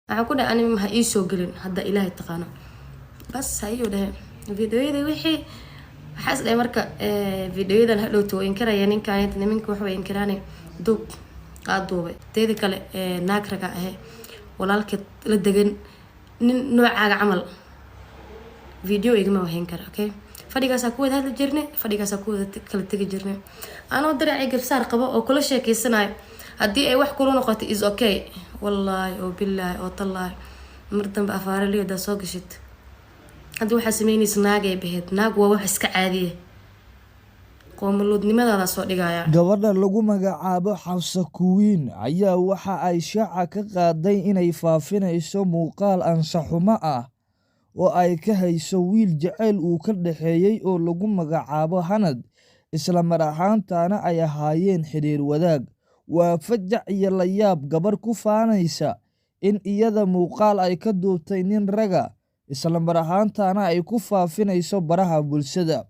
أقول أنا ما هيسو قلن هذا إلهي تقانا بس هيو ده فيديو ده وحي حاسس ده مركا فيديو ده هلو تو إنكرا يعني كانت نمك وحوي إنكراني دوب قادوبة تيدي كله ناكرة هي ولا لك للدجن نوع عمل فيديو إجماع وهين كرا أوكي فديك ساكود هذا الجرني فديك ساكود كل تيجي جرني أنا ودري عقب صار قبا وكل شيء كيسناي هدي أي واحد كلنا قط إز أوكي والله وبالله وطلع مرتم بأفار لي ده سوق شت هدي واحد سميني سناقي بهت ناق وواحد سكعادية قوم اللود لماذا صوت دقايا gabadha lagu magacaabo Xafsa Kuwiin ayaa waxa ay shaaca ka qaaday inay faafinayso muuqaal anshaxumo ah oo ay ka hayso wiil jacayl uu ka dhaxeeyay oo lagu magacaabo Hanad isla mar ahaantaana ay ahaayeen xiriir wadaag. Waa fajac iyo la yaab gabar ku faanaysa in iyada muuqaal ay ka duubtay nin raga isla mar ahaantaana ay ku faafinayso baraha bulshada.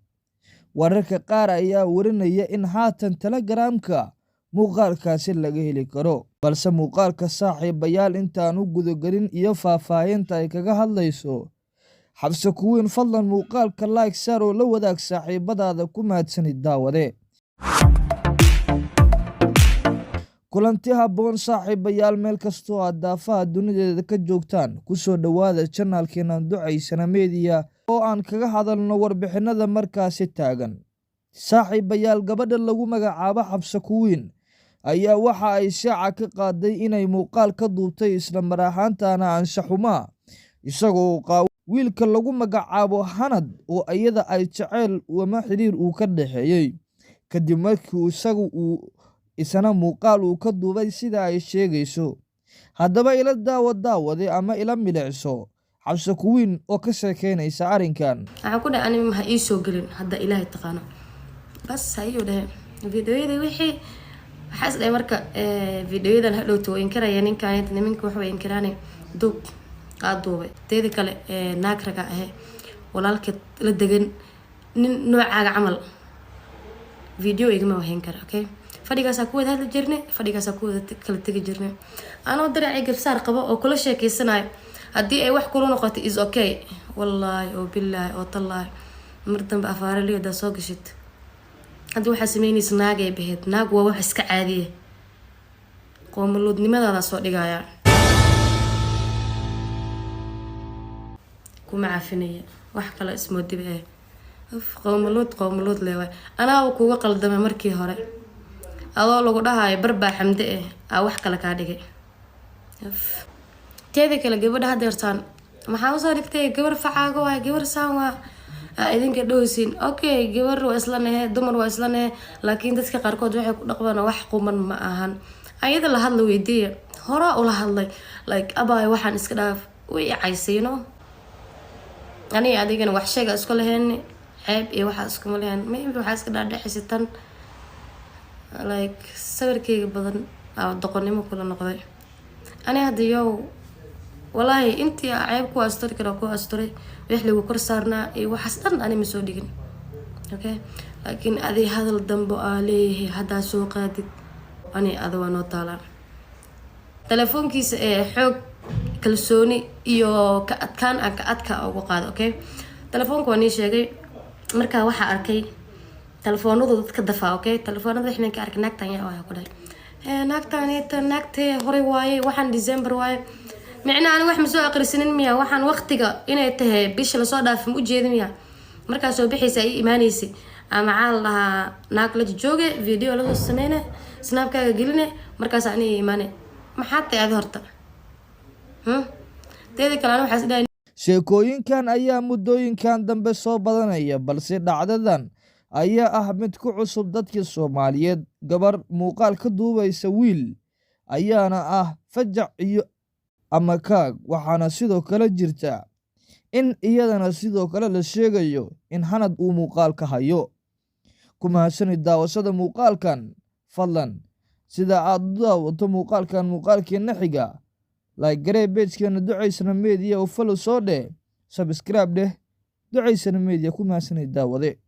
Wararka qaar ayaa warinaya in haatan Telegramka muuqaalkaasi laga heli karo, balse muuqaalka saaxiibayaal intaan u gudagelin iyo faahfaahinta ay kaga hadlayso Xafsa Kuwiin, fadlan muuqaalka like saar oo la wadaag saaxiibadaada ku mahadsanid daawade. Kulanti habboon saaxiibayaal meel kastoo aad daafaha dunideeda ka joogtaan, ku soo dhawaada channelkeena Ducaysana Media oo aan kaga hadalno warbixinada markaasi taagan. Saaxiibayaal, gabadha lagu magacaabo Xafsa Kuwiin ayaa waxa ay shaaca ka qaaday inay muuqaal ka duubtay isla mar ahaantaana anshaxumo isagoo wiilka lagu magacaabo Hanad oo iyada ay jacayl ama xiriir uu ka dhaxeeyay kadib markii isna muuqaal uu ka duubay sida ay sheegayso. Haddaba ila daawade ama ila milicso Xafsa Kuwiin oo ka sheekeynaysa arrinkan. أقول أنا ما هيسو قلن هذا إلهي تقانا بس هيو ده فيديو ده وحي حاسس ده مركا فيديو ده هلو تو إنكرا يعني كانت نمك وحوي إنكراني دوب قادوبة تيدي كله ناكرة هي ولا لك للدجن نوع عمل فيديو إجماع وهين كرا أوكي فديك ساكود هذا الجرني فديك ساكود كل تيجي جرني أنا ودري عقب صار قبا وكل شيء كيسناي هدي أي واحد كلنا قط إز أوكي والله وبالله وطلع مرتم بأفار لي ده سوق شت هدي واحد سميني سناقي بهت ناق وواحد سكعادية قوم اللود لماذا صوت دقايا كوما عافينية واحد كلا اسمه الدبئة قوم اللود ليوي أنا وكوغا قلدم مركي هوري أضو لغو دهاي بربا حمدئة واحد كلا كاديكي teeda kale gabadha hadeertaan maxaa u soo dhigtay gabar facaago waa gabar saan waa idinka dhowsiin okay gabar waa isla nehe dumar waa isla nehe laakiin dadka qaarkood waxay ku dhaqmaan wax quman ma ahan ayada la hadla weydiiya hore u la hadlay like abaay waxaan iska dhaaf way caysiino ani adigana wax sheega isku lahayn ceeb iyo waxa isku malayn maybe waxa iska dhaadhexisitan like sawirkeyga badan doqonnimo kula noqday ani hadda yow والله انت عيب كو استوري كده كو استوري ويحلي وكر صارنا وحسن انا مسو دغن اوكي لكن ادي هذا الذنب عليه هذا سوق قادد اني ادوانو طالع تليفون كيس حوق كلسوني iyo ka adkaan aan ka adka ugu qaado okay telefoonku waan sheegay marka waxa arkay telefoonadu dadka dafaa okay telefoonada waxaan ka arkay naagtan yaa waxa ku dhahay naagtay hore waaye waxaan December waaye معناه أنا واحد مسوي أقرأ سنين مية واحد وقتك إنه تهي بيش لصادة في موجود مية مركز سو بحي ساي إيمانيسي مع الله ناكل جوجة فيديو له السنين سناب كا قلنا مركز أنا إيماني ما حتى أظهرت تيجي كلامه حسنا sheekooyinkan ayaa muddooyinkan dambe soo badanaya, balse dhacdadan ayaa ah mid ku cusub dadka Soomaaliyeed. Gabar muuqaal ka duubaysa wiil ayaana ah fajac iyo ama kaag, waxaana sidoo kale jirta in iyadana sidoo kale la sheegayo in Hanad uu muuqaal ka hayo. Ku mahadsanid daawashada muuqaalkan, fadlan sida aad u daawato muuqaalkeena xiga like garee page-keena Ducaysana Media oo follow soo dheh, subscribe dheh Ducaysana Media. Ku mahadsanid daawade.